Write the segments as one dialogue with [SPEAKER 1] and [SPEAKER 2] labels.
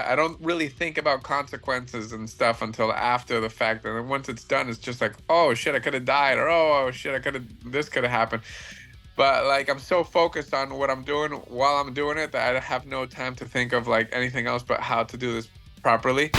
[SPEAKER 1] I don't really think about consequences and stuff until after the fact. And then once it's done, it's just like, oh shit, I could have died, or oh shit, I could have this could have happened. But like I'm so focused on what I'm doing while I'm doing it that I have no time to think of like anything else but how to do this properly.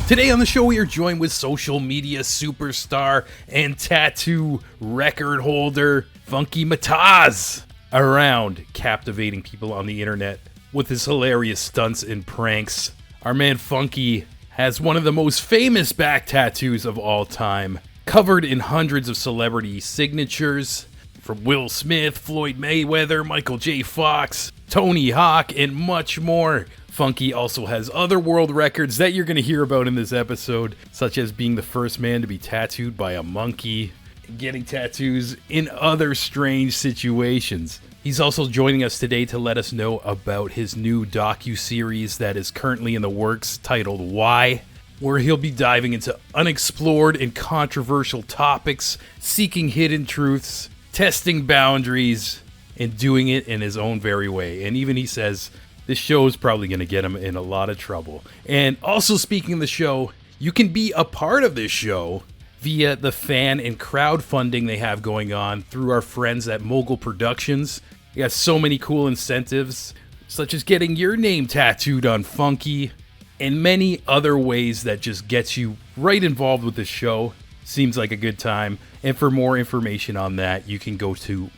[SPEAKER 2] Today on the show, we are joined with social media superstar and tattoo record holder Funky MATAS, around captivating people on the internet with his hilarious stunts and pranks. Our man Funky has one of the most famous back tattoos of all time, covered in hundreds of celebrity signatures, from Will Smith, Floyd Mayweather, Michael J. Fox, Tony Hawk, and much more. Funky also has other world records that you're going to hear about in this episode, such as being the first man to be tattooed by a monkey, and getting tattoos in other strange situations. He's also joining us today to let us know about his new docuseries that is currently in the works, titled Why, where he'll be diving into unexplored and controversial topics, seeking hidden truths, testing boundaries, and doing it in his own very way. And even he says this show is probably going to get him in a lot of trouble. And also, speaking of the show, you can be a part of this show via the fan and crowdfunding they have going on through our friends at Mogul Productions. They got so many cool incentives, such as getting your name tattooed on Funky, and many other ways that just gets you right involved with the show. Seems like a good time. And for more information on that, you can go to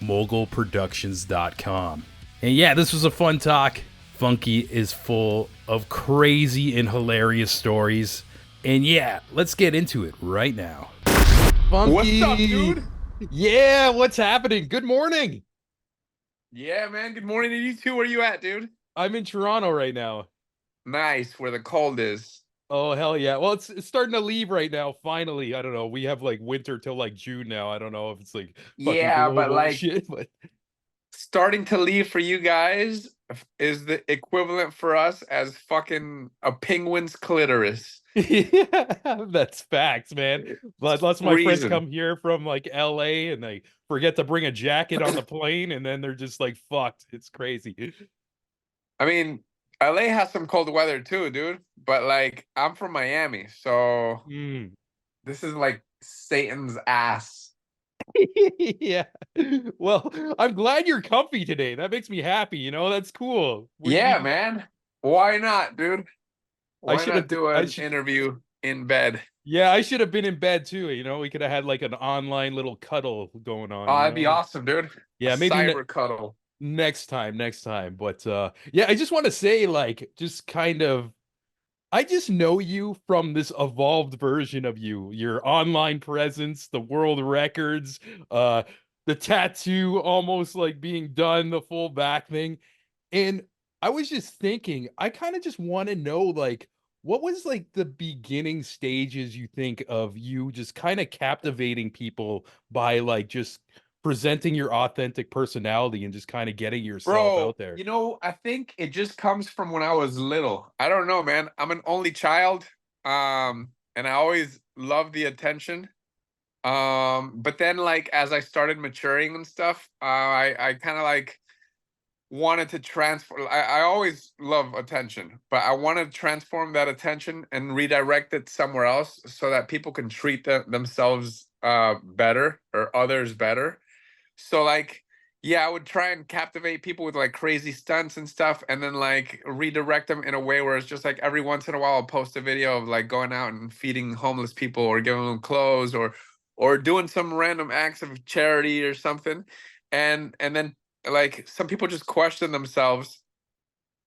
[SPEAKER 2] mogulproductions.com. And yeah, this was a fun talk. Funky is full of crazy and hilarious stories. And yeah, let's get into it right now.
[SPEAKER 1] What's
[SPEAKER 2] Funky!
[SPEAKER 1] up, dude?
[SPEAKER 2] Yeah, what's happening? Good morning.
[SPEAKER 1] Yeah, man. Good morning to you too. Where you at, dude?
[SPEAKER 2] I'm in Toronto right now.
[SPEAKER 1] Nice, where the cold is.
[SPEAKER 2] Oh, hell yeah. Well, it's starting to leave right now, finally. I don't know. We have like winter till like June now. I don't know if it's like fucking
[SPEAKER 1] Yeah, but
[SPEAKER 2] global and
[SPEAKER 1] like
[SPEAKER 2] shit, but
[SPEAKER 1] starting to leave for you guys is the equivalent for us as fucking a penguin's clitoris.
[SPEAKER 2] yeah, that's facts, man. Lots of my friends
[SPEAKER 1] Reason.
[SPEAKER 2] come here from like LA and they forget to bring a jacket on the plane and then they're just like fucked. It's crazy.
[SPEAKER 1] I mean, LA has some cold weather too, dude. But like, I'm from Miami, so
[SPEAKER 2] Mm.
[SPEAKER 1] this is like Satan's ass.
[SPEAKER 2] yeah. Well, I'm glad you're comfy today. That makes me happy, that's cool.
[SPEAKER 1] Yeah, man. Why not, dude?
[SPEAKER 2] I
[SPEAKER 1] Why
[SPEAKER 2] should have
[SPEAKER 1] not do
[SPEAKER 2] I
[SPEAKER 1] an
[SPEAKER 2] should
[SPEAKER 1] interview in bed?
[SPEAKER 2] Yeah, I should have been in bed too, we could have had like an online little cuddle going on,
[SPEAKER 1] Oh, that'd be awesome, dude. A
[SPEAKER 2] Yeah, maybe
[SPEAKER 1] cyber cuddle.
[SPEAKER 2] next time. But yeah, I just want to say like just kind of I just know you from this evolved version of you, your online presence, the world records, uh, the tattoo almost like being done, the full back thing. And I was just thinking, I kind of just want to know like what was like the beginning stages you think of you just kind of captivating people by like just presenting your authentic personality and just kind of getting yourself
[SPEAKER 1] Bro,
[SPEAKER 2] out there.
[SPEAKER 1] I think it just comes from when I was little. I don't know, man. I'm an only child. And I always loved the attention. But then like as I started maturing and stuff, I kind of like wanted to transfer. I always love attention, but I want to transform that attention and redirect it somewhere else so that people can treat themselves better or others better. So like, yeah, I would try and captivate people with like crazy stunts and stuff, and then like redirect them in a way where it's just like every once in a while I'll post a video of like going out and feeding homeless people or giving them clothes or doing some random acts of charity or something. And then like some people just question themselves,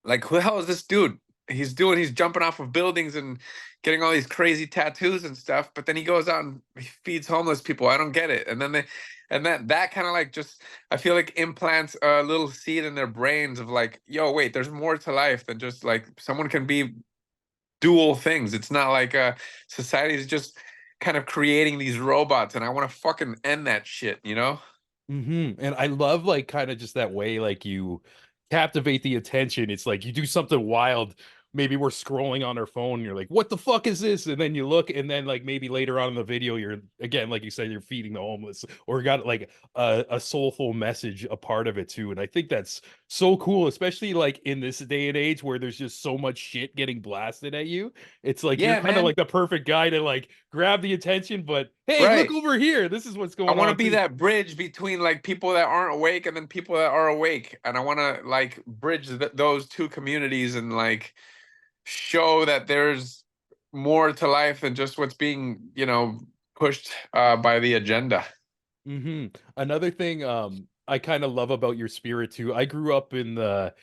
[SPEAKER 1] like, who the hell is this dude? He's jumping off of buildings and getting all these crazy tattoos and stuff, but then he goes out and he feeds homeless people. I don't get it. And then that kind of like just I feel like implants a little seed in their brains of like, yo, wait, there's more to life than just like someone can be dual things. It's not like society is just kind of creating these robots, and I want to fucking end that shit, you know?
[SPEAKER 2] And I love like kind of just that way, like you captivate the attention. It's like you do something wild maybe we're scrolling on our phone and you're like, what the fuck is this? And then you look, and then like maybe later on in the video, you're again, like you said, you're feeding the homeless or got like a soulful message a part of it too. And I think that's so cool, especially like in this day and age where there's just so much shit getting blasted at you. It's like you're
[SPEAKER 1] Yeah,
[SPEAKER 2] kind of
[SPEAKER 1] man.
[SPEAKER 2] like the perfect guy to like grab the attention, but hey, look
[SPEAKER 1] Right.
[SPEAKER 2] over here. This is what's
[SPEAKER 1] I
[SPEAKER 2] going
[SPEAKER 1] want to
[SPEAKER 2] on
[SPEAKER 1] be
[SPEAKER 2] too.
[SPEAKER 1] that bridge between like people that aren't awake and then people that are awake, and I want to like bridge those two communities and like show that there's more to life than just what's being, pushed by the agenda.
[SPEAKER 2] Another thing I kind of love about your spirit too. I grew up in the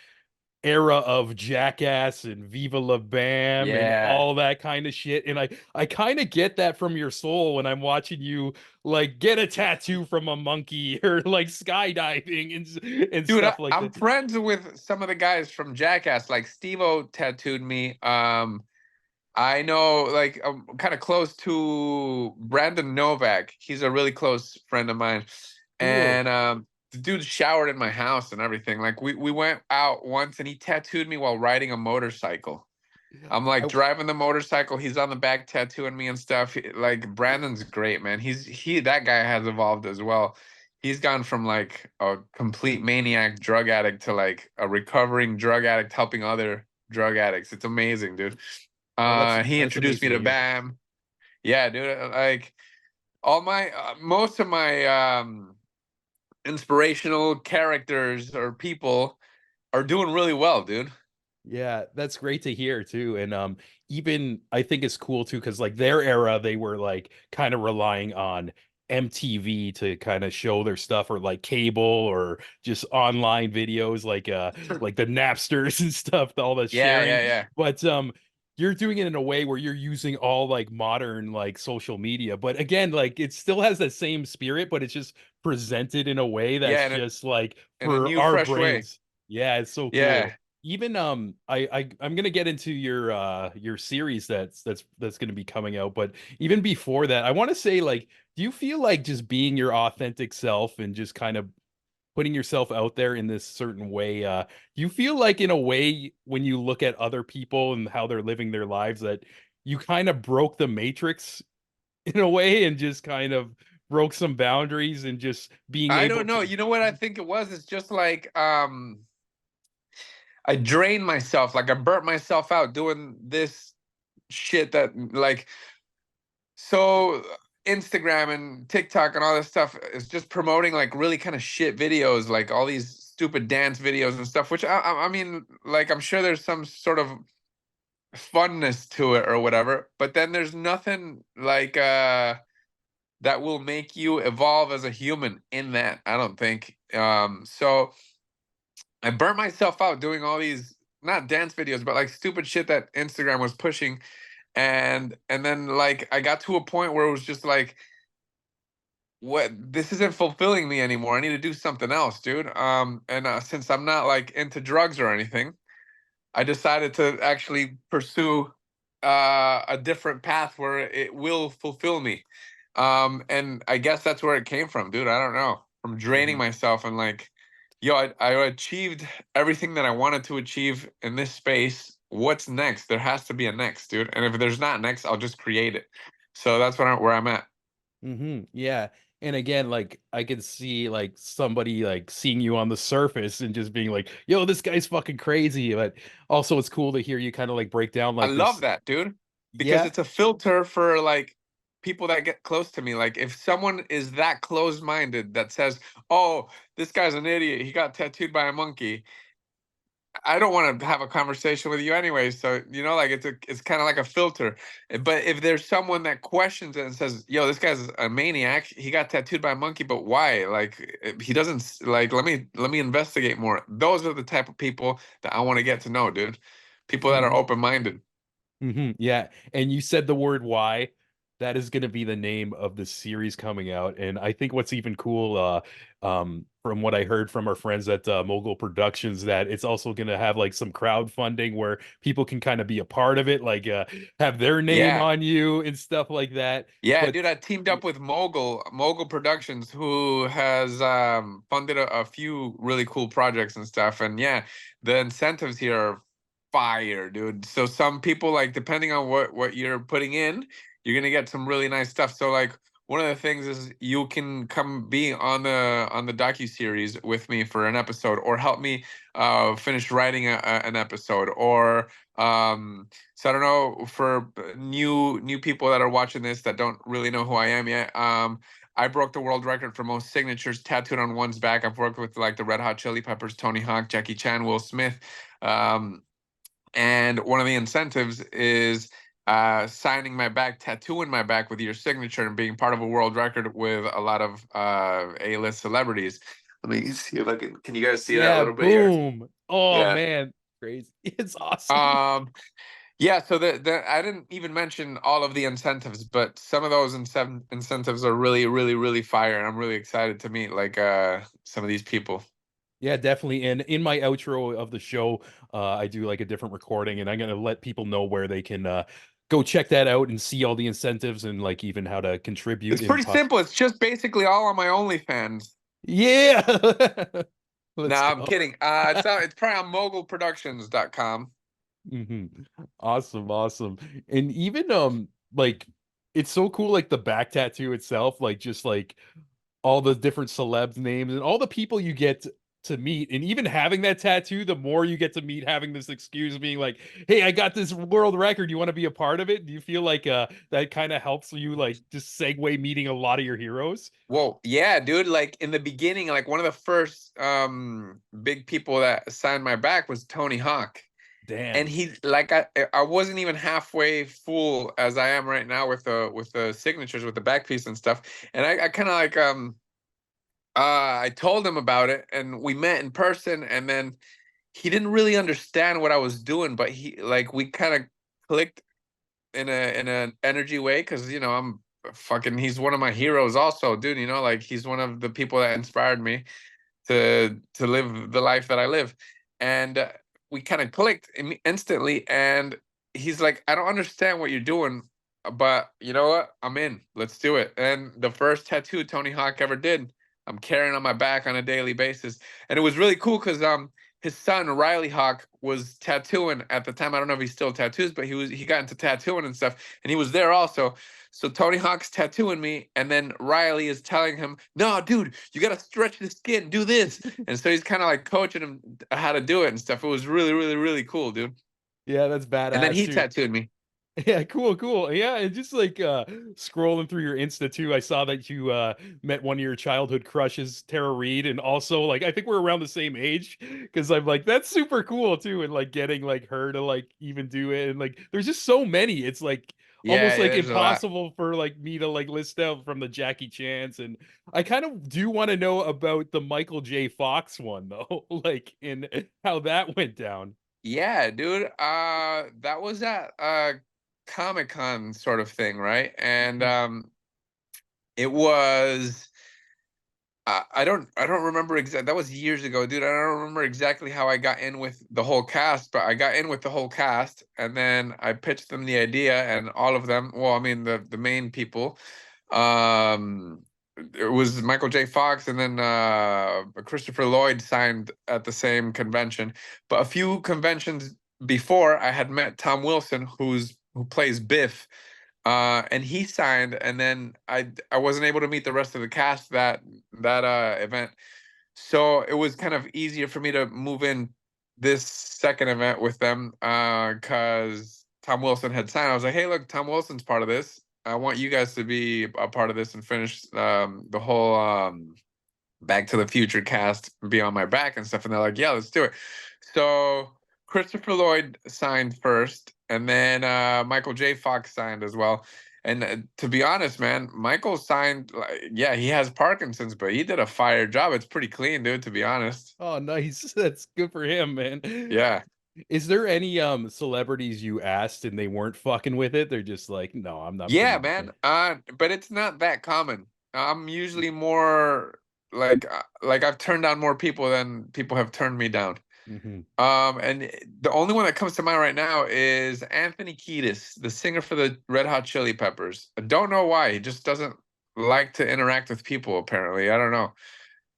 [SPEAKER 2] era of Jackass and Viva La Bam and
[SPEAKER 1] Yeah.
[SPEAKER 2] all that kind of shit. And I kind of get that from your soul when I'm watching you like get a tattoo from a monkey or like skydiving and
[SPEAKER 1] Dude,
[SPEAKER 2] stuff like
[SPEAKER 1] I'm
[SPEAKER 2] that.
[SPEAKER 1] friends with some of the guys from Jackass. Like Steve-O tattooed me. I know, like, I'm kind of close to Brandon Novak. He's a really close friend of mine,
[SPEAKER 2] Cool.
[SPEAKER 1] and the dude showered in my house and everything. Like, we went out once, and he tattooed me while riding a motorcycle. I'm like
[SPEAKER 2] I,
[SPEAKER 1] driving the motorcycle. He's on the back tattooing me and stuff. Like Brandon's great, man. That guy has evolved as well. He's gone from like a complete maniac drug addict to like a recovering drug addict helping other drug addicts. It's amazing, dude.
[SPEAKER 2] oh,
[SPEAKER 1] He
[SPEAKER 2] that's
[SPEAKER 1] introduced me
[SPEAKER 2] amazing to
[SPEAKER 1] to
[SPEAKER 2] hear.
[SPEAKER 1] BAM. Yeah, dude. Like most of my inspirational characters or people are doing really well, dude.
[SPEAKER 2] Yeah, that's great to hear too. And even I think it's cool too because like their era they were like kind of relying on MTV to kind of show their stuff or like cable or just online videos like the Napsters and stuff, all the
[SPEAKER 1] Yeah,
[SPEAKER 2] sharing.
[SPEAKER 1] yeah, yeah.
[SPEAKER 2] But you're doing it in a way where you're using all like modern like social media. But again, like it still has that same spirit, but it's just presented in a way that's
[SPEAKER 1] Yeah,
[SPEAKER 2] just like
[SPEAKER 1] in a
[SPEAKER 2] for
[SPEAKER 1] new,
[SPEAKER 2] our
[SPEAKER 1] fresh way.
[SPEAKER 2] brains. Yeah, it's so cool.
[SPEAKER 1] Yeah.
[SPEAKER 2] Even I'm gonna get into your series that's gonna be coming out, but even before that, I want to say like, do you feel like just being your authentic self and just kind of putting yourself out there in this certain way, do you feel like in a way when you look at other people and how they're living their lives that you kind of broke the matrix in a way and just kind of broke some boundaries and just being
[SPEAKER 1] I
[SPEAKER 2] able
[SPEAKER 1] don't know.
[SPEAKER 2] to
[SPEAKER 1] You know what I think it was? It's just like I drained myself, like I burnt myself out doing this shit that like so Instagram and TikTok and all this stuff is just promoting like really kind of shit videos, like all these stupid dance videos and stuff, which I mean, like I'm sure there's some sort of funness to it or whatever, but then there's nothing like that will make you evolve as a human in that, I don't think. So I burnt myself out doing all these not dance videos, but like stupid shit that Instagram was pushing. And then like I got to a point where it was just like, what, this isn't fulfilling me anymore. I need to do something else, dude. And since I'm not like into drugs or anything, I decided to actually pursue a different path where it will fulfill me. And I guess that's where it came from, dude. I don't know. From draining
[SPEAKER 2] Mhm.
[SPEAKER 1] myself and like, yo, I achieved everything that I wanted to achieve in this space. What's next? There has to be a next, dude. And if there's not next, I'll just create it. So that's where I'm at.
[SPEAKER 2] Yeah. And again, like I could see like somebody like seeing you on the surface and just being like, yo, this guy's fucking crazy. But also it's cool to hear you kind of like break down
[SPEAKER 1] I
[SPEAKER 2] like
[SPEAKER 1] love
[SPEAKER 2] this.
[SPEAKER 1] that, dude, because
[SPEAKER 2] Yeah.
[SPEAKER 1] it's a filter for like people that get close to me. Like if someone is that closed-minded that says, "Oh, this guy's an idiot. He got tattooed by a monkey." I don't want to have a conversation with you anyway. So, like it's kind of like a filter. But if there's someone that questions it and says, "Yo, this guy's a maniac. He got tattooed by a monkey, but why? Like he doesn't like let me investigate more." Those are the type of people that I want to get to know, dude. People that are
[SPEAKER 2] Mhm.
[SPEAKER 1] open-minded.
[SPEAKER 2] Yeah. And you said the word why. That is going to be the name of the series coming out. And I think what's even cool, from what I heard from our friends at Mogul Productions, that it's also going to have like some crowdfunding where people can kind of be a part of it, like have their name
[SPEAKER 1] Yeah.
[SPEAKER 2] on you and stuff like that.
[SPEAKER 1] Yeah,
[SPEAKER 2] But
[SPEAKER 1] dude, I teamed up with Mogul Productions, who has funded a few really cool projects and stuff. And yeah, the incentives here are fire, dude. So some people, like, depending on what you're putting in, you're gonna get some really nice stuff. So like one of the things is you can come be on the docuseries with me for an episode, or help me finish writing an episode, or so I don't know, for new people that are watching this that don't really know who I am yet. I broke the world record for most signatures tattooed on one's back. I've worked with like the Red Hot Chili Peppers, Tony Hawk, Jackie Chan, Will Smith. Um, and one of the incentives is signing my back, tattooing my back with your signature, and being part of a world record with a lot of A-list celebrities. Let me see if I can you guys see that a
[SPEAKER 2] Yeah,
[SPEAKER 1] little bit here?
[SPEAKER 2] boom. Oh
[SPEAKER 1] Yeah.
[SPEAKER 2] man, crazy. It's awesome.
[SPEAKER 1] Um, yeah, so the I didn't even mention all of the incentives, but some of those incentives are really, really, really fire, and I'm really excited to meet like some of these people.
[SPEAKER 2] Yeah, definitely. And in my outro of the show, I do like a different recording, and I'm gonna let people know where they can go check that out and see all the incentives and like even how to contribute
[SPEAKER 1] It's
[SPEAKER 2] in
[SPEAKER 1] pretty simple. It's just basically all on my OnlyFans.
[SPEAKER 2] Yeah.
[SPEAKER 1] No,
[SPEAKER 2] Let's
[SPEAKER 1] I'm
[SPEAKER 2] go.
[SPEAKER 1] kidding. It's probably on mogulproductions.com.
[SPEAKER 2] hmm Awesome, awesome. And even like it's so cool, like the back tattoo itself, like just like all the different celebs names and all the people you get to meet. And even having that tattoo, the more you get to meet, having this excuse being like, hey, I got this world record, you want to be a part of it? Do you feel like that kind of helps you like just segue meeting a lot of your heroes?
[SPEAKER 1] Whoa, yeah, dude. Like in the beginning, like one of the first big people that signed my back was Tony Hawk. And
[SPEAKER 2] Damn.
[SPEAKER 1] he like I wasn't even halfway full as I am right now with the signatures, with the back piece and stuff. And I kind of like I told him about it, and we met in person, and then he didn't really understand what I was doing, but he like we kind of clicked in an energy way, because I'm fucking he's one of my heroes also, dude. Like he's one of the people that inspired me to live the life that I live. And we kind of clicked instantly. And he's like, I don't understand what you're doing, but you know what? I'm in. Let's do it. And the first tattoo Tony Hawk ever did, I'm carrying on my back on a daily basis. And it was really cool because his son Riley Hawk was tattooing at the time. I don't know if he still tattoos, but he got into tattooing and stuff, and he was there also. So Tony Hawk's tattooing me, and then Riley is telling him, "No, dude, you gotta stretch the skin, do this." And so he's kind of like coaching him how to do it and stuff. It was really, really, really cool, dude.
[SPEAKER 2] Yeah, that's
[SPEAKER 1] And then
[SPEAKER 2] badass
[SPEAKER 1] he
[SPEAKER 2] too.
[SPEAKER 1] tattooed me.
[SPEAKER 2] Yeah, cool, cool. Yeah, and just like scrolling through your Insta too, I saw that you met one of your childhood crushes, Tara Reid, and also like I think we're around the same age because I'm like that's super cool too, and like getting like her to like even do it, and like there's just so many. It's like almost
[SPEAKER 1] Yeah,
[SPEAKER 2] like
[SPEAKER 1] there's a lot.
[SPEAKER 2] impossible for like me to like list out from the Jackie Chans, and I kind of do want to know about the Michael J. Fox one though, like and how that went down.
[SPEAKER 1] Yeah, dude. That was at Comic-Con sort of thing, right? And
[SPEAKER 2] Mhm.
[SPEAKER 1] it was I don't remember exactly. That was years ago, dude. I don't remember exactly how I got in with the whole cast, but I got in with the whole cast, and then I pitched them the idea, and all of them. Well, I mean the main people. Um, it was Michael J. Fox, and then Christopher Lloyd signed at the same convention. But a few conventions before, I had met Tom Wilson, who plays Biff, and he signed, and then I wasn't able to meet the rest of the cast that event, so it was kind of easier for me to move in this second event with them because Tom Wilson had signed. I was like, hey, look, Tom Wilson's part of this. I want you guys to be a part of this and finish the whole Back to the Future cast, be on my back and stuff. And they're like, yeah, let's do it. So Christopher Lloyd signed first, and then Michael J. Fox signed as well. And to be honest, man, Michael signed, like, yeah, he has Parkinson's, but he did a fire job. It's pretty clean, dude, to be honest.
[SPEAKER 2] Oh, nice. That's good for him, man.
[SPEAKER 1] Yeah.
[SPEAKER 2] Is there any celebrities you asked and they weren't fucking with it? They're just like, no, I'm not
[SPEAKER 1] Yeah,
[SPEAKER 2] putting you
[SPEAKER 1] man.
[SPEAKER 2] there.
[SPEAKER 1] But it's not that common. I'm usually more like I've turned down more people than people have turned me down.
[SPEAKER 2] hmm
[SPEAKER 1] And the only one that comes to mind right now is Anthony Kiedis, the singer for the Red Hot Chili Peppers. I don't know why. He just doesn't like to interact with people, apparently. I don't know.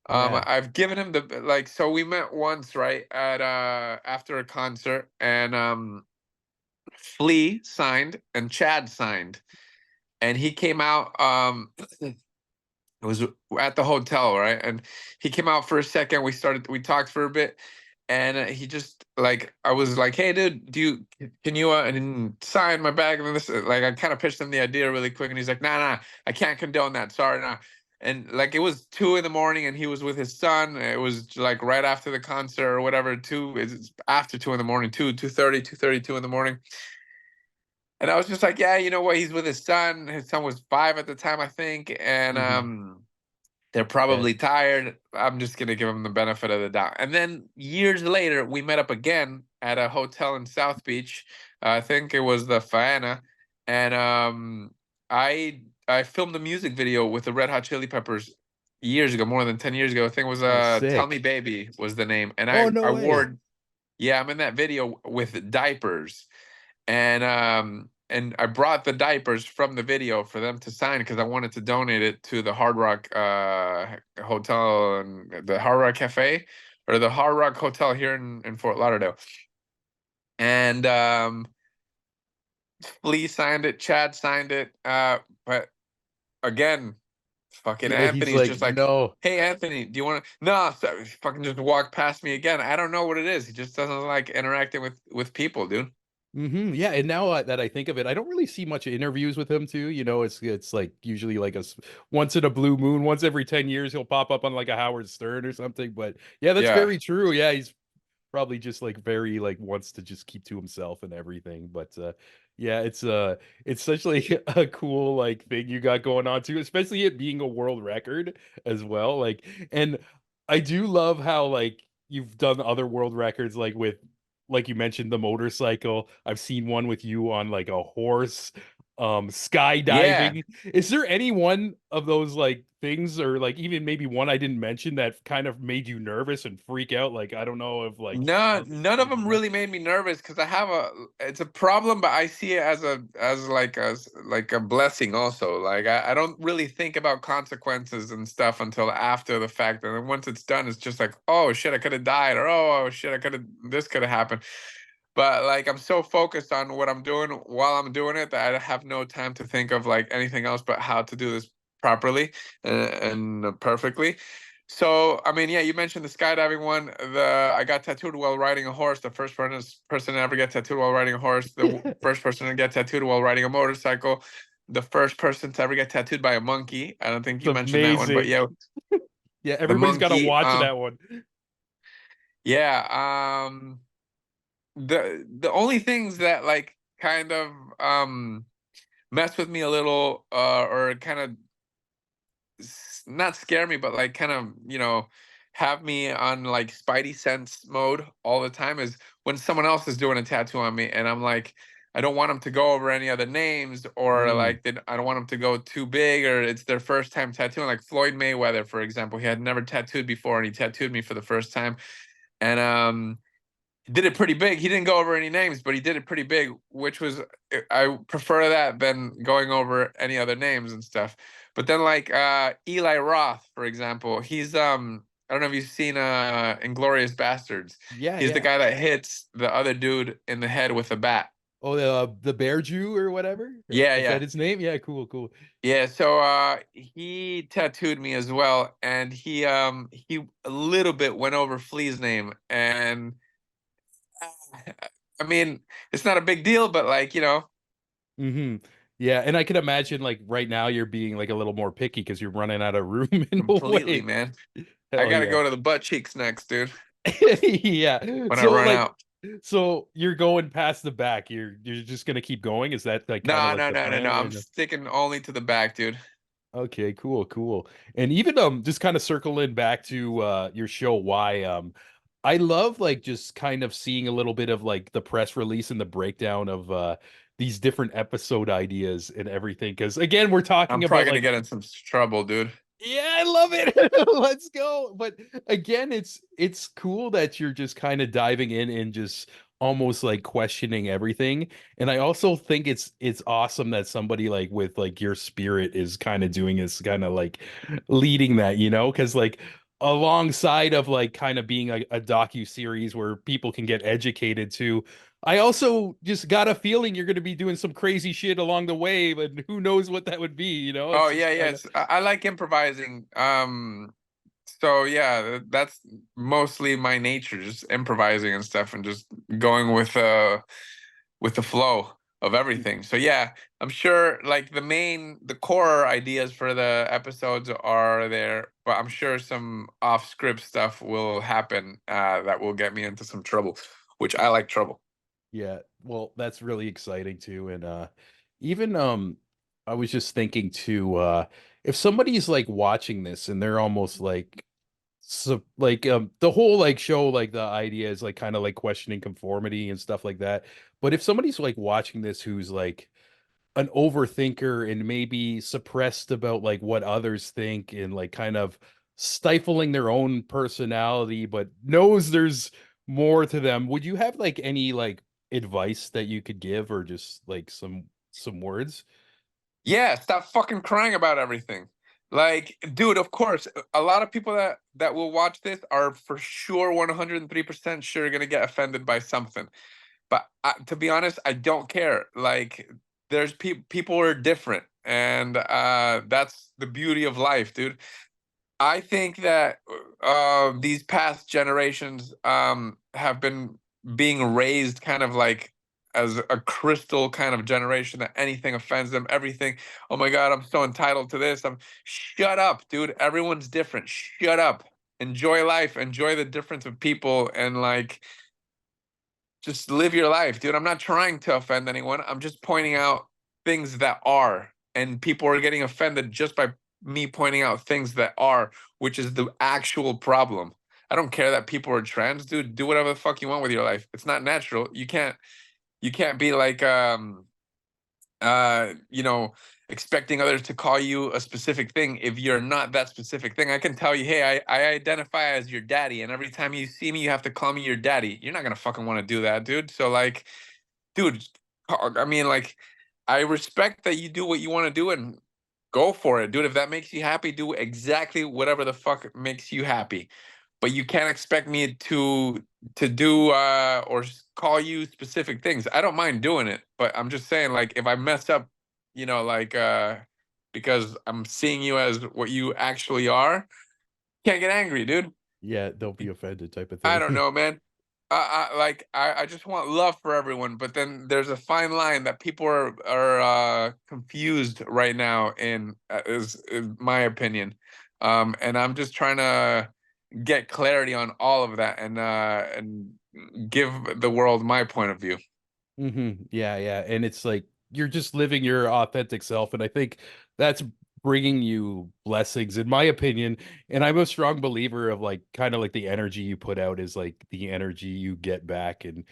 [SPEAKER 2] Yeah.
[SPEAKER 1] I've given him the like so we met once, right, at after a concert, and Flea signed and Chad signed. And he came out, it was at the hotel, right? And he came out for a second. We talked for a bit, and he just like, I was like, "Hey, dude, can you and sign my bag?" And this, like, I kind of pitched him the idea really quick, and he's like, "Nah, nah, I can't condone that. Sorry, nah." And like, it was 2 in the morning, and he was with his son. It was like right after the concert or whatever. It's after 2 in the morning, 2:30, 2:32 in the morning. And I was just like, yeah, you know what? He's with his son. His son was 5 at the time, I think, and
[SPEAKER 2] Hmm.
[SPEAKER 1] they're
[SPEAKER 2] Yeah.
[SPEAKER 1] probably tired. I'm just gonna give him the benefit of the doubt. And then years later, we met up again at a hotel in South Beach. I think it was the Faena, and I filmed a music video with the Red Hot Chili Peppers years ago, more than 10 years ago. I think it was
[SPEAKER 2] Oh,
[SPEAKER 1] "Tell Me
[SPEAKER 2] sick.
[SPEAKER 1] Baby" was the name, and
[SPEAKER 2] Oh,
[SPEAKER 1] I
[SPEAKER 2] no way.
[SPEAKER 1] wore, yeah, I'm in that video with diapers, and I brought the diapers from the video for them to sign because I wanted to donate it to the Hard Rock Hotel and the Hard Rock Cafe, or the Hard Rock Hotel here in Fort Lauderdale. And Flea signed it, Chad signed it, but again, fucking
[SPEAKER 2] Yeah, he's
[SPEAKER 1] Anthony's
[SPEAKER 2] like,
[SPEAKER 1] just like,
[SPEAKER 2] no.
[SPEAKER 1] "Hey, Anthony, do you want to?" No, so he fucking just walked past me again. I don't know what it is. He just doesn't like interacting with people, dude.
[SPEAKER 2] Yeah, and now that I think of it, I don't really see much interviews with him too. It's like usually like once in a blue moon, once every 10 years he'll pop up on like a Howard Stern or something. But yeah, that's
[SPEAKER 1] Yeah.
[SPEAKER 2] very true. Yeah, he's probably just like very like wants to just keep to himself and everything. But yeah, it's such like a cool like thing you got going on too, especially it being a world record as well. Like, and I do love how like you've done other world records like with, like you mentioned, the motorcycle. I've seen one with you on like a horse,
[SPEAKER 1] Yeah.
[SPEAKER 2] skydiving. Is there any one of those like things, or like even maybe one I didn't mention, that kind of made you nervous and freak out? Like, I don't know if like
[SPEAKER 1] No,
[SPEAKER 2] how this is
[SPEAKER 1] none of
[SPEAKER 2] gonna go
[SPEAKER 1] them
[SPEAKER 2] down.
[SPEAKER 1] really made me nervous because I have a it's a problem, but I see it as like a blessing also. Like, I don't really think about consequences and stuff until after the fact. And then once it's done, it's just like, oh shit, I could have died, or oh shit, I could have this could have happened. But like, I'm so focused on what I'm doing while I'm doing it that I have no time to think of like anything else but how to do this properly and perfectly. So, I mean, yeah, you mentioned the skydiving one. The I got tattooed while riding a horse. The first person to ever get tattooed while riding a horse. The first person to get tattooed while riding a motorcycle. The first person to ever get tattooed by a monkey. I don't think
[SPEAKER 2] It's
[SPEAKER 1] you mentioned that one, but
[SPEAKER 2] amazing.
[SPEAKER 1] yeah,
[SPEAKER 2] Yeah,
[SPEAKER 1] the
[SPEAKER 2] everybody's got to
[SPEAKER 1] monkey.
[SPEAKER 2] watch that one.
[SPEAKER 1] Yeah. The only things that like kind of mess with me a little, or kind of not scare me, but like kind of, have me on like spidey sense mode all the time, is when someone else is doing a tattoo on me and I'm like, I don't want them to go over any other names, or
[SPEAKER 2] Mm,
[SPEAKER 1] like I don't want them to go too big, or it's their first time tattooing, like Floyd Mayweather, for example. He had never tattooed before and he tattooed me for the first time. And he did it pretty big. He didn't go over any names, but he did it pretty big, which was, I prefer that than going over any other names and stuff. But then like Eli Roth, for example, he's I don't know if you've seen Inglorious Bastards.
[SPEAKER 2] yeah,
[SPEAKER 1] He's the
[SPEAKER 2] yeah.
[SPEAKER 1] guy that hits the other dude in the head with a bat.
[SPEAKER 2] Oh, the Bear Jew or whatever?
[SPEAKER 1] Yeah,
[SPEAKER 2] Is that
[SPEAKER 1] yeah.
[SPEAKER 2] his name? Yeah, cool, cool.
[SPEAKER 1] Yeah, so he tattooed me as well, and he a little bit went over Flea's name, and I mean, it's not a big deal, but like,
[SPEAKER 2] Hmm. Yeah, and I can imagine like right now you're being like a little more picky because you're running out of room in a
[SPEAKER 1] completely,
[SPEAKER 2] way.
[SPEAKER 1] man. I
[SPEAKER 2] Hell
[SPEAKER 1] gotta
[SPEAKER 2] yeah.
[SPEAKER 1] go to the butt cheeks next, dude.
[SPEAKER 2] Yeah.
[SPEAKER 1] When I
[SPEAKER 2] So
[SPEAKER 1] run
[SPEAKER 2] like,
[SPEAKER 1] out.
[SPEAKER 2] so you're going past the back. You're just gonna keep going. Is that like kind of
[SPEAKER 1] No,
[SPEAKER 2] like
[SPEAKER 1] no,
[SPEAKER 2] the
[SPEAKER 1] no, no, no.
[SPEAKER 2] plan
[SPEAKER 1] I'm
[SPEAKER 2] right now?
[SPEAKER 1] sticking only to the back, dude.
[SPEAKER 2] Okay, cool, cool. And even just kind of circling back to your show, why I love like just kind of seeing a little bit of like the press release and the breakdown of these different episode ideas and everything. Because again, we're
[SPEAKER 1] I'm
[SPEAKER 2] talking
[SPEAKER 1] probably
[SPEAKER 2] about
[SPEAKER 1] gonna
[SPEAKER 2] like,
[SPEAKER 1] get in some trouble, dude.
[SPEAKER 2] yeah, I love it. Let's go. But again, it's cool that you're just kind of diving in and just almost like questioning everything. And I also think it's awesome that somebody like with like your spirit is kind of doing this, kind of like leading that, because like alongside of like kind of being a docu-series where people can get educated too. I also just got a feeling you're going to be doing some crazy shit along the way, but who knows what that would be, you know?
[SPEAKER 1] Oh
[SPEAKER 2] It's
[SPEAKER 1] yeah,
[SPEAKER 2] just
[SPEAKER 1] yeah.
[SPEAKER 2] kind of
[SPEAKER 1] I like improvising. So yeah, that's mostly my nature, just improvising and stuff, and just going with the flow of everything. So yeah, I'm sure like the core ideas for the episodes are there, but I'm sure some off script stuff will happen that will get me into some trouble, which I like trouble.
[SPEAKER 2] yeah, well, that's really exciting too. And even I was just thinking too, if somebody's like watching this and they're almost like like the whole like show, like the idea is like kind of like questioning conformity and stuff like that. But if somebody's like watching this who's like an overthinker and maybe suppressed about like what others think and like kind of stifling their own personality, but knows there's more to them, would you have like any like advice that you could give or just like some words?
[SPEAKER 1] Yeah, stop fucking crying about everything. Like, dude, of course, a lot of people that will watch this are for sure 103% sure gonna get offended by something. But to be honest, I don't care. Like, there's people are different, and that's the beauty of life, dude. I think that these past generations have been being raised kind of like as a crystal kind of generation that anything offends them, everything. Oh my God, I'm so entitled to this. Shut up, dude. Everyone's different. Shut up. Enjoy life. Enjoy the difference of people, and like just live your life, dude. I'm not trying to offend anyone. I'm just pointing out things that are, and people are getting offended just by me pointing out things that are, which is the actual problem. I don't care that people are trans, dude. Do whatever the fuck you want with your life. It's not natural. You can't be like you know, expecting others to call you a specific thing if you're not that specific thing. I can tell you, hey, I identify as your daddy, and every time you see me, you have to call me your daddy. You're not gonna fucking want to do that, dude. So like, dude, I mean, like, I respect that you do what you want to do and go for it, dude. If that makes you happy, do exactly whatever the fuck makes you happy. But you can't expect me to do or call you specific things. I don't mind doing it, but I'm just saying, like, if I mess up, like because I'm seeing you as what you actually are, can't get angry, dude.
[SPEAKER 2] Yeah, don't be offended type of
[SPEAKER 1] I don't
[SPEAKER 2] thing.
[SPEAKER 1] know, man. I just want love for everyone, but then there's a fine line that people are confused right now in is my opinion. And I'm just trying to get clarity on all of that and give the world my point of view.
[SPEAKER 2] Yeah, yeah. And it's like you're just living your authentic self. And I think that's bringing you blessings, in my opinion. And I'm a strong believer of like kind of like the energy you put out is like the energy you get back. And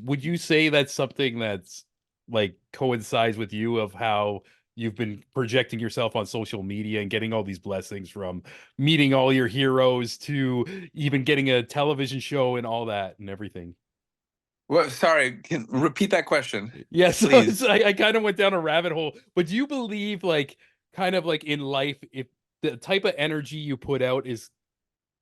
[SPEAKER 2] would you say that's something that's like coincides with you of how you've been projecting yourself on social media and getting all these blessings from meeting all your heroes to even getting a television show and all that and everything?
[SPEAKER 1] Well, sorry, can repeat that question,
[SPEAKER 2] Yeah, so
[SPEAKER 1] please.
[SPEAKER 2] I kind of went down a rabbit hole. But do you believe, like, kind of like in life, if the type of energy you put out is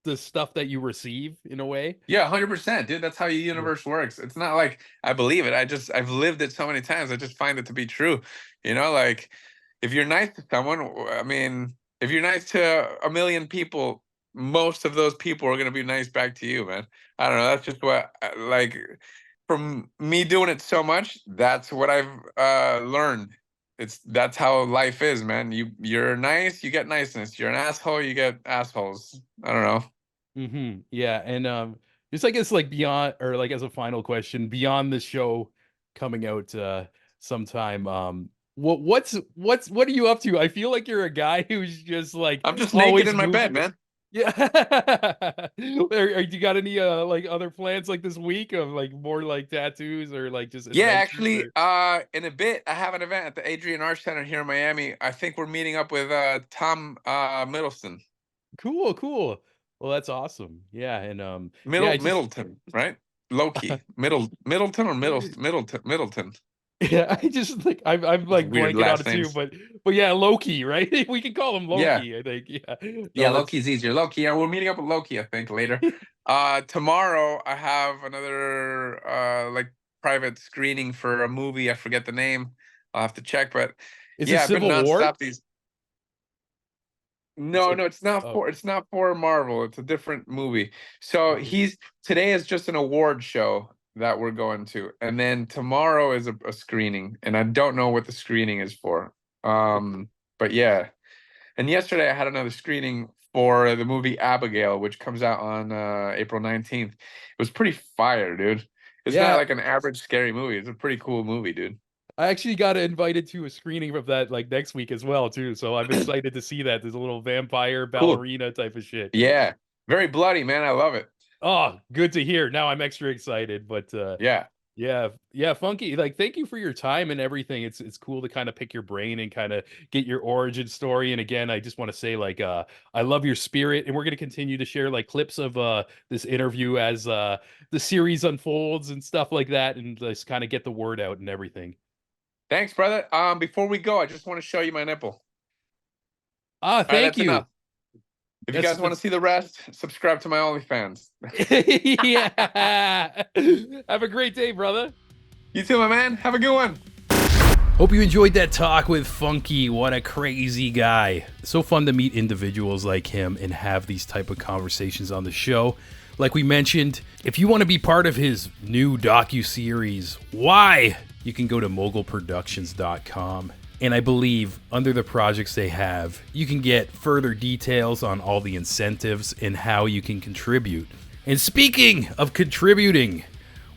[SPEAKER 2] the stuff that you receive in a way?
[SPEAKER 1] Yeah, 100%, dude. That's how your
[SPEAKER 2] Yeah.
[SPEAKER 1] universe works. It's not like I believe it. I've lived it so many times. I just find it to be true. Like if you're nice to someone, I mean, if you're nice to a million people, most of those people are gonna be nice back to you, man. I don't know. That's just what like from me doing it so much, that's what I've learned. That's how life is, man. You're nice, you get niceness. You're an asshole, you get assholes. I don't know.
[SPEAKER 2] Yeah, and just I guess like beyond or like as a final question, beyond the show coming out sometime, what are you up to? I feel like you're a guy who's just like
[SPEAKER 1] I'm just naked
[SPEAKER 2] always
[SPEAKER 1] in my bed,
[SPEAKER 2] moving.
[SPEAKER 1] man.
[SPEAKER 2] Yeah. You got any like other plans like this week of like more like tattoos or like just
[SPEAKER 1] Yeah,
[SPEAKER 2] adventures
[SPEAKER 1] actually,
[SPEAKER 2] or
[SPEAKER 1] in a bit, I have an event at the Adrian Arts Center here in Miami. I think we're meeting up with Tom Middleton.
[SPEAKER 2] cool, cool. Well, that's awesome. Yeah, and yeah, I just
[SPEAKER 1] Middleton, right? Low key. Middleton or Middleton.
[SPEAKER 2] Yeah, I just like I'm
[SPEAKER 1] It's
[SPEAKER 2] like
[SPEAKER 1] weird
[SPEAKER 2] blanking on
[SPEAKER 1] last
[SPEAKER 2] it too,
[SPEAKER 1] names.
[SPEAKER 2] but yeah, Loki, right? We can call him
[SPEAKER 1] Yeah.
[SPEAKER 2] Loki, I think. Yeah.
[SPEAKER 1] Yeah,
[SPEAKER 2] No, that's
[SPEAKER 1] Loki's easier. Loki, yeah, we're meeting up with Loki, I think, later. Tomorrow I have another like private screening for a movie. I forget the name. I'll have to check, but
[SPEAKER 2] is it
[SPEAKER 1] yeah, I've been
[SPEAKER 2] Civil War?
[SPEAKER 1] nonstop these.
[SPEAKER 2] It's
[SPEAKER 1] No,
[SPEAKER 2] like
[SPEAKER 1] no, it's not
[SPEAKER 2] oh,
[SPEAKER 1] for Marvel. It's a different movie. So
[SPEAKER 2] okay.
[SPEAKER 1] he's today is just an award show that we're going to, and then tomorrow is a screening, and I don't know what the screening is for.
[SPEAKER 2] Okay.
[SPEAKER 1] But yeah. And yesterday I had another screening for the movie Abigail, which comes out on April 19th. It was pretty fire, dude. It's not
[SPEAKER 2] Yeah,
[SPEAKER 1] like an average scary movie. It's a pretty cool movie, dude.
[SPEAKER 2] I actually got invited to a screening of that like next week as well too. So I'm excited to see that. There's a little vampire
[SPEAKER 1] Cool.
[SPEAKER 2] ballerina type of shit.
[SPEAKER 1] Yeah. Very bloody, man. I love it.
[SPEAKER 2] Oh, good to hear. Now I'm extra excited. But
[SPEAKER 1] Yeah.
[SPEAKER 2] yeah, yeah, Funky. Like, thank you for your time and everything. It's cool to kind of pick your brain and kind of get your origin story. And again, I just want to say, like, I love your spirit, and we're gonna continue to share like clips of this interview as the series unfolds and stuff like that, and just kind of get the word out and everything.
[SPEAKER 1] Thanks, brother. Before we go, I just want to show you my nipple.
[SPEAKER 2] Ah,
[SPEAKER 1] All right,
[SPEAKER 2] thank
[SPEAKER 1] that's
[SPEAKER 2] you.
[SPEAKER 1] enough. If you
[SPEAKER 2] That's
[SPEAKER 1] guys want to
[SPEAKER 2] that's
[SPEAKER 1] see the rest, subscribe to my OnlyFans.
[SPEAKER 2] yeah. Have a great day, brother.
[SPEAKER 1] You too, my man. Have a good one.
[SPEAKER 2] Hope you enjoyed that talk with Funky. What a crazy guy. So fun to meet individuals like him and have these type of conversations on the show. Like we mentioned, if you want to be part of his new docuseries, why? You can go to mogulproductions.com. And I believe under the projects they have, you can get further details on all the incentives and how you can contribute. And speaking of contributing,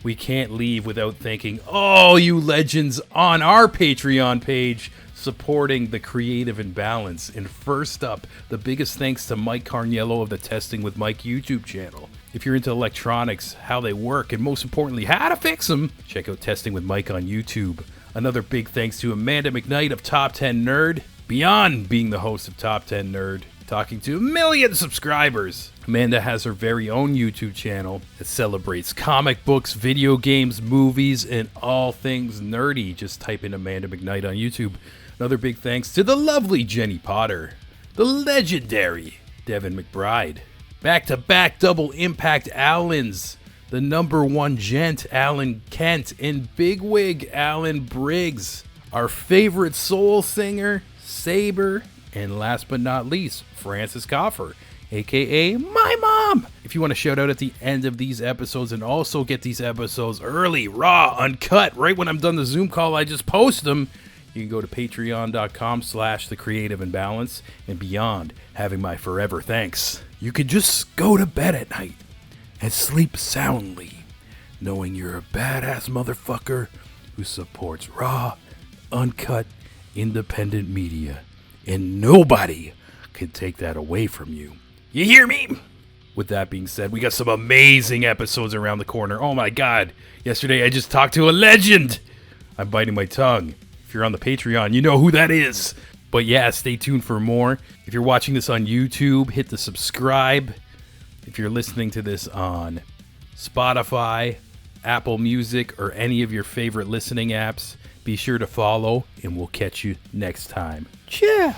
[SPEAKER 2] we can't leave without thanking all you legends on our Patreon page supporting the creative imbalance. And first up, the biggest thanks to Mike Carniello of the Testing with Mike YouTube channel. If you're into electronics, how they work, and most importantly, how to fix them, check out Testing with Mike on YouTube. Another big thanks to Amanda McKnight of Top 10 Nerd. Beyond being the host of Top 10 Nerd, talking to a million subscribers, Amanda has her very own YouTube channel that celebrates comic books, video games, movies, and all things nerdy. Just type in Amanda McKnight on YouTube. Another big thanks to the lovely Jenny Potter, the legendary Devin McBride, back-to-back double impact Allens, the number one gent Alan Kent, and bigwig Alan Briggs, our favorite soul singer Saber, and last but not least, Francis Coffer, aka my mom. If you want to shout out at the end of these episodes and also get these episodes early, raw, uncut, right when I'm done the Zoom call, I just post them. You can go to patreon.com/thecreativeimbalance, and beyond having my forever thanks, you could just go to bed at night and sleep soundly, knowing you're a badass motherfucker who supports raw, uncut, independent media, and nobody can take that away from you. You hear me? With that being said, we got some amazing episodes around the corner. Oh my god, yesterday I just talked to a legend. I'm biting my tongue. If you're on the Patreon, you know who that is. But yeah, stay tuned for more. If you're watching this on YouTube, hit the subscribe. If you're listening to this on Spotify, Apple Music, or any of your favorite listening apps, be sure to follow, and we'll catch you next time. Ciao!